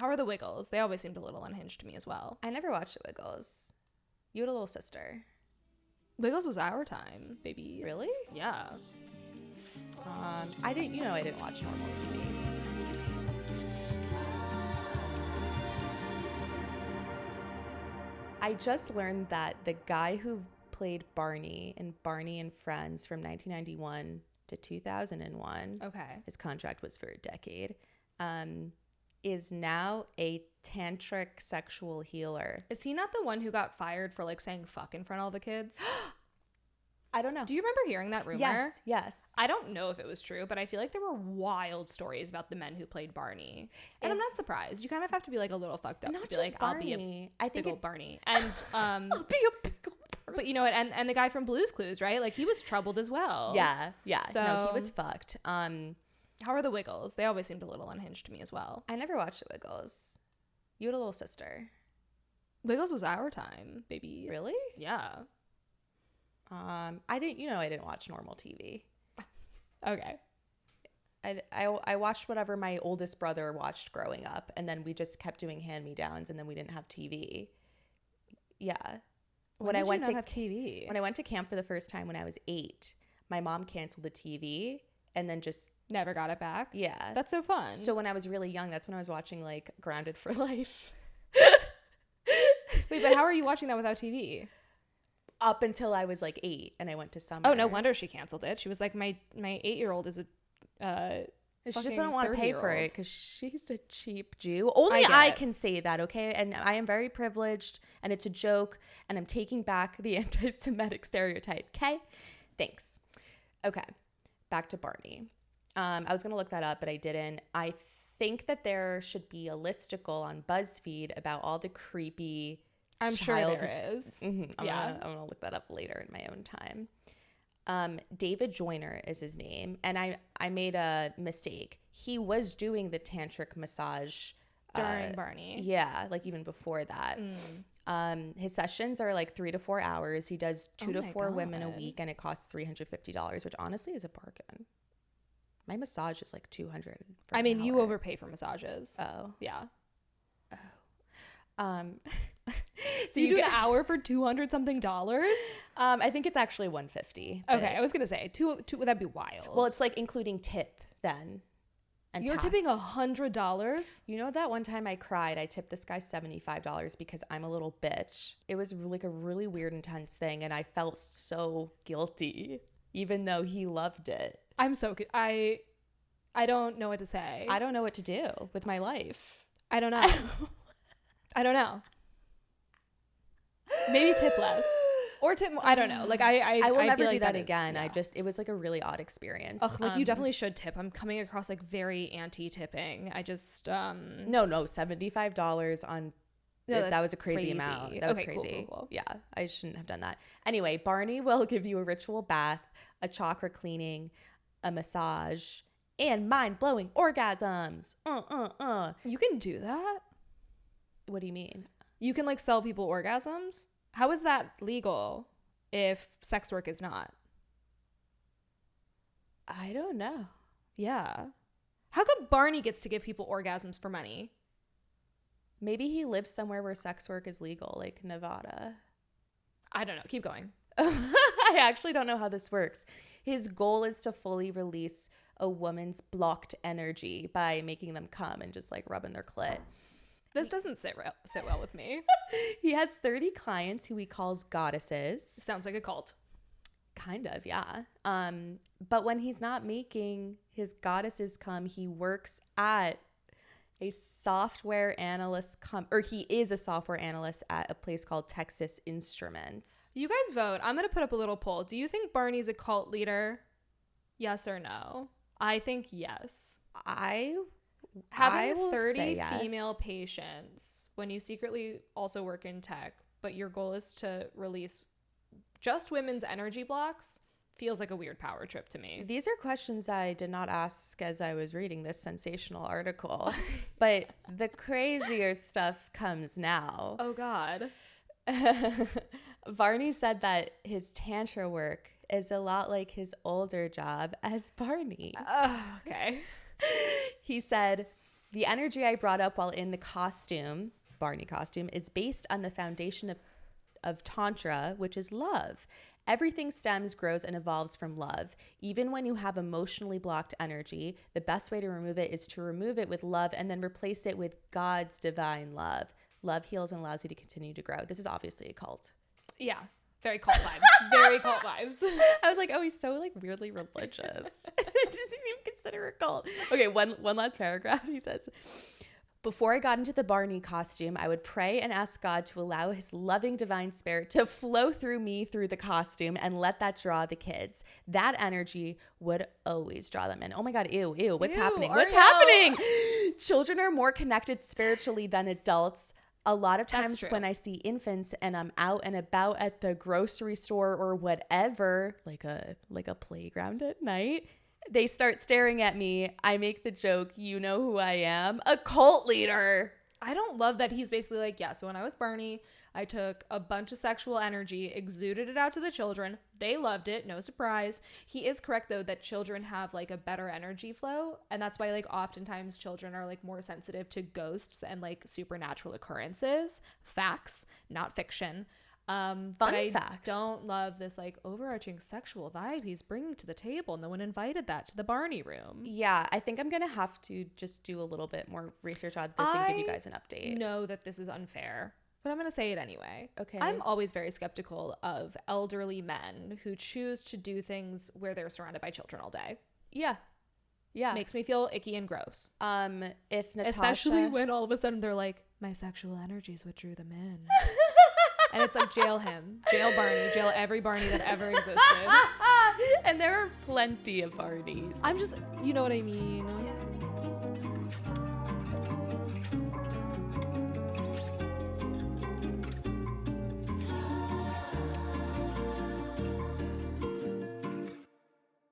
How are the Wiggles? They always seemed a little unhinged to me as well. I never watched the Wiggles. You had a little sister. Wiggles was our time, baby. Really? Yeah. I didn't watch normal TV. I just learned that the guy who played Barney in Barney and Friends from 1991 to 2001, Okay. his contract was for a decade, is now a tantric sexual healer. Is he not the one who got fired for like saying fuck in front of all the kids? I don't know. Do you remember hearing that rumor? Yes. I don't know if it was true, but I feel like there were wild stories about the men who played Barney. And I'm not surprised. You kind of have to be like a little fucked up Not to be just like, I'll be a Barney. I think big old Barney. And I'll be a big old Barney. but you know what? And the guy from Blue's Clues, right? Like he was troubled as well. Yeah. So No, he was fucked. How are the Wiggles? They always seemed a little unhinged to me as well. I never watched the Wiggles. You had a little sister. Wiggles was our time, baby. Really? Yeah. I didn't watch normal TV. Okay. I watched whatever my oldest brother watched growing up, and then we just kept doing hand-me-downs, and then we didn't have TV. Yeah. When I went to have TV. When I went to camp for the first time when I was 8, my mom canceled the TV and then just Never got it back. yeah. That's so fun. So when I was really young, that's when I was watching like Grounded for Life. Wait, but how are you watching that without TV? Up until I was like 8 and I went to summer. Oh, no wonder she canceled it. She was like, my 8-year-old is a She just don't want to pay for 30-year-old. it because she's a cheap Jew. Only I can say that, okay? And I am very privileged, and it's a joke, and I'm taking back the anti-Semitic stereotype, okay? Thanks. Okay, back to Barney. I was going to look that up, but I didn't. I think that there should be a listicle on BuzzFeed about all the creepy I'm sure there is. Mm-hmm. I'm Yeah. gonna look that up later in my own time. David Joyner is his name, and I made a mistake. He was doing the tantric massage During Barney. Yeah, like even before that. His sessions are like 3 to 4 hours. He does 2 to my 4 women a God. week, and it costs $350, which honestly is a bargain. My massage is like $200. for I an mean, you hour. overpay for massages. Oh. Yeah. So you do get an hour for $200 something? I think it's actually $150. but- Okay, I was gonna say two. Would that be wild? Well, it's like including tip then. And you're tax. tipping $100. You know that one time I cried, I tipped this guy $75 because I'm a little bitch. It was like a really weird, intense thing, and I felt so guilty, even though he loved it. I'm so. I don't know what to say. I don't know what to do with my life. I don't know. I don't know. Maybe tip less or tip more. I don't know. Like I will never feel do like that is- again. yeah. It was like a really odd experience. Ugh, like you definitely should tip. I'm coming across like very anti-tipping. I just No, $75 on. No, that that's was a crazy crazy. amount. That was Okay, cool, crazy. cool. Yeah, I shouldn't have done that. Anyway, Barney will give you a ritual bath, a chakra cleaning, a massage, and mind-blowing orgasms. you can do that. What do you mean? You can like sell people orgasms. How is that legal if sex work is not? I don't know. Yeah. How come Barney gets to give people orgasms for money? Maybe he lives somewhere where sex work is legal, like Nevada. I don't know. Keep going. I actually don't know how this works. His goal is to fully release a woman's blocked energy by making them come and just like rubbing their clit. This doesn't sit well with me. He has 30 clients who he calls goddesses. Sounds like a cult. Kind of, yeah. But when he's not making his goddesses come, he works at a software analyst he is a software analyst at a place called Texas Instruments. You guys vote. I'm going to put up a little poll. Do you think Barney's a cult leader? Yes or no? I think yes. I Having will 30 say yes. female patients when you secretly also work in tech, but your goal is to release just women's energy blocks feels like a weird power trip to me. These are questions I did not ask as I was reading this sensational article, but the crazier stuff comes now. Oh, God. Barney said that his tantra work is a lot like his older job as Barney. Okay. He said, The energy I brought up while in the costume, Barney costume, is based on the foundation of Tantra, which is love. Everything stems, grows, and evolves from love. Even when you have emotionally blocked energy, the best way to remove it is to remove it with love and then replace it with God's divine love. Love heals and allows you to continue to grow. This is obviously a cult. Yeah. Very cult vibes. Very cult vibes. I was like, oh, he's so like weirdly religious. I didn't even consider a cult. Okay, one last paragraph. He says, before I got into the Barney costume, I would pray and ask God to allow his loving divine spirit to flow through me through the costume and let that draw the kids. That energy would always draw them in. Oh my God, ew, what's happening? What's happening? Children are more connected spiritually than adults. A lot of times when I see infants and I'm out and about at the grocery store or whatever, like a playground at night, they start staring at me. I make the joke, you know who I am? A cult leader. I don't love that he's basically like, yeah, so when I was Barney, I took a bunch of sexual energy, exuded it out to the children. They loved it. No surprise. He is correct, though, that children have like a better energy flow. And that's why like oftentimes children are like more sensitive to ghosts and like supernatural occurrences. Facts, not fiction. But I don't love this like overarching sexual vibe he's bringing to the table. No one invited that to the Barney room. Yeah, I think I'm going to have to just do a little bit more research on this and give you guys an update. I know that this is unfair, but I'm going to say it anyway. Okay. I'm always very skeptical of elderly men who choose to do things where they're surrounded by children all day. Yeah. Makes me feel icky and gross. If Natasha... Especially when all of a sudden they're like, my sexual energy is what drew them in. And it's like, jail him, jail Barney, jail every Barney that ever existed. And there are plenty of Barneys. I'm just, you know what I mean?